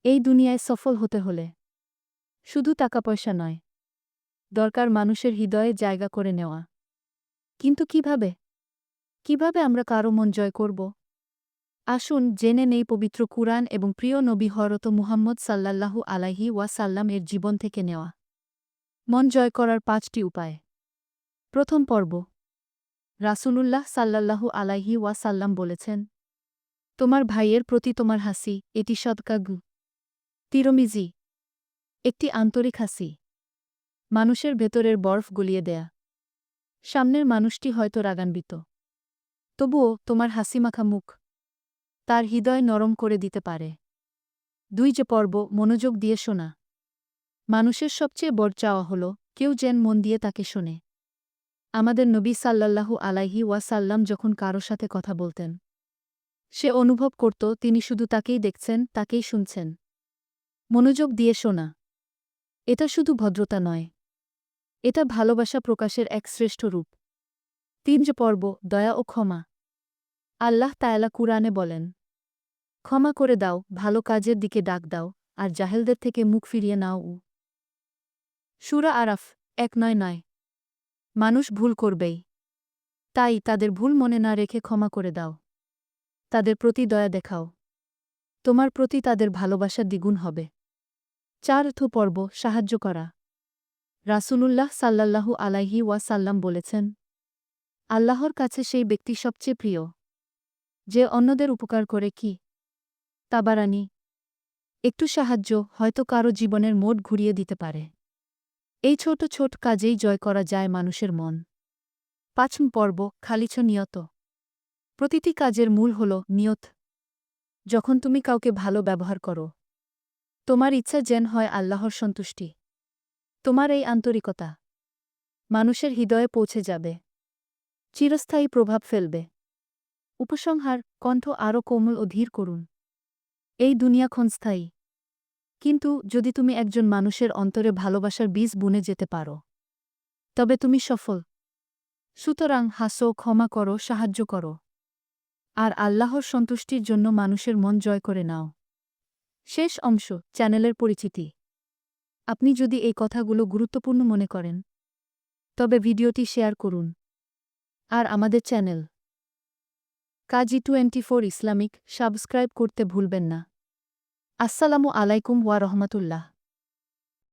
এই দুনিয়ায় সফল হতে হলে শুধু টাকা পয়সা নয়, দরকার মানুষের হৃদয়ে জায়গা করে নেওয়া। কিন্তু কিভাবে? কিভাবে আমরা কারো মন জয় করব? আসুন জেনে নেই পবিত্র কুরআন এবং প্রিয় নবী হযরত মুহাম্মদ সাল্লাল্লাহু আলাইহি ওয়াসাল্লাম এর জীবন থেকে নেওয়া মন জয় করার ৫টি উপায়। প্রথম পর্ব। রাসূলুল্লাহ সাল্লাল্লাহু আলাইহি ওয়াসাল্লাম বলেছেন, তোমার ভাইয়ের প্রতি তোমার হাসি, এটি সদকা। তিরমিজি। একটি আন্তরিক হাসি মানুষের ভেতরের বরফ গলিয়ে দেয়া। সামনের মানুষটি হয়তো রাগান্বিত, তবুও তোমার হাসিমাখা মুখ তার হৃদয় নরম করে দিতে পারে। ২ যে পর্ব, মনোযোগ দিয়ে শোনা। মানুষের সবচেয়ে বড় চাওয়া হল কেউ যেন মন দিয়ে তাকে শোনে। আমাদের নবী সাল্লাল্লাহু আলাইহি ওয়াসাল্লাম যখন কারো সাথে কথা বলতেন, সে অনুভব করত তিনি শুধু তাকেই দেখছেন, তাকেই শুনছেন। মনোযোগ দিয়ে শোনা, এটা শুধু ভদ্রতা নয়, এটা ভালোবাসা প্রকাশের এক শ্রেষ্ঠ রূপ। ৩ যে পর্ব, দয়া ও ক্ষমা। আল্লাহ তাআলা কুরআনে বলেন, ক্ষমা করে দাও, ভালো কাজের দিকে ডাক দাও, আর জাহেলদের থেকে মুখ ফিরিয়ে নাও। সূরা আরাফ ১৯৯। মানুষ ভুল করবেই, তাই তাদের ভুল মনে না রেখে ক্ষমা করে দাও। তাদের প্রতি দয়া দেখাও, তোমার প্রতি তাদের ভালোবাসা দ্বিগুণ হবে। ৪র্থ পর্ব, সাহায্য করা। রাসূলুল্লাহ সাল্লাল্লাহু আলাইহি ওয়াসাল্লাম বলেছেন, আল্লাহর কাছে সেই ব্যক্তি সবচেয়ে প্রিয় যে অন্যদের উপকার করে। কি তাবারানি। একটু সাহায্য হয়তো কারো জীবনের মোড় ঘুরিয়ে দিতে পারে। এই ছোট ছোট কাজেই জয় করা যায় মানুষের মন। ৫ম পর্ব, খালিছ নিয়ত। প্রতিটি কাজের মূল হল নিয়ত। যখন তুমি কাউকে ভালো ব্যবহার করো, তোমার ইচ্ছা যেন হয় আল্লাহর সন্তুষ্টি। তোমার এই আন্তরিকতা মানুষের হৃদয়ে পৌঁছে যাবে, চিরস্থায়ী প্রভাব ফেলবে। উপসংহার, কণ্ঠ আরও কোমল ও ধীর করুন। এই দুনিয়া ক্ষণস্থায়ী, কিন্তু যদি তুমি একজন মানুষের অন্তরে ভালোবাসার বীজ বুনে যেতে পারো, তবে তুমি সফল। সুতরাং হাসো, ক্ষমা করো, সাহায্য করো, আর আল্লাহর সন্তুষ্টির জন্য মানুষের মন জয় করে নাও। শেষ অংশ, চ্যানেলের পরিচিতি। আপনি যদি এই কথাগুলো গুরুত্বপূর্ণ মনে করেন, তবে ভিডিওটি শেয়ার করুন। আর আমাদের চ্যানেল কাজী 24 ইসলামিক সাবস্ক্রাইব করতে ভুলবেন না। আসসালামু আলাইকুম ওয়া রাহমাতুল্লাহ।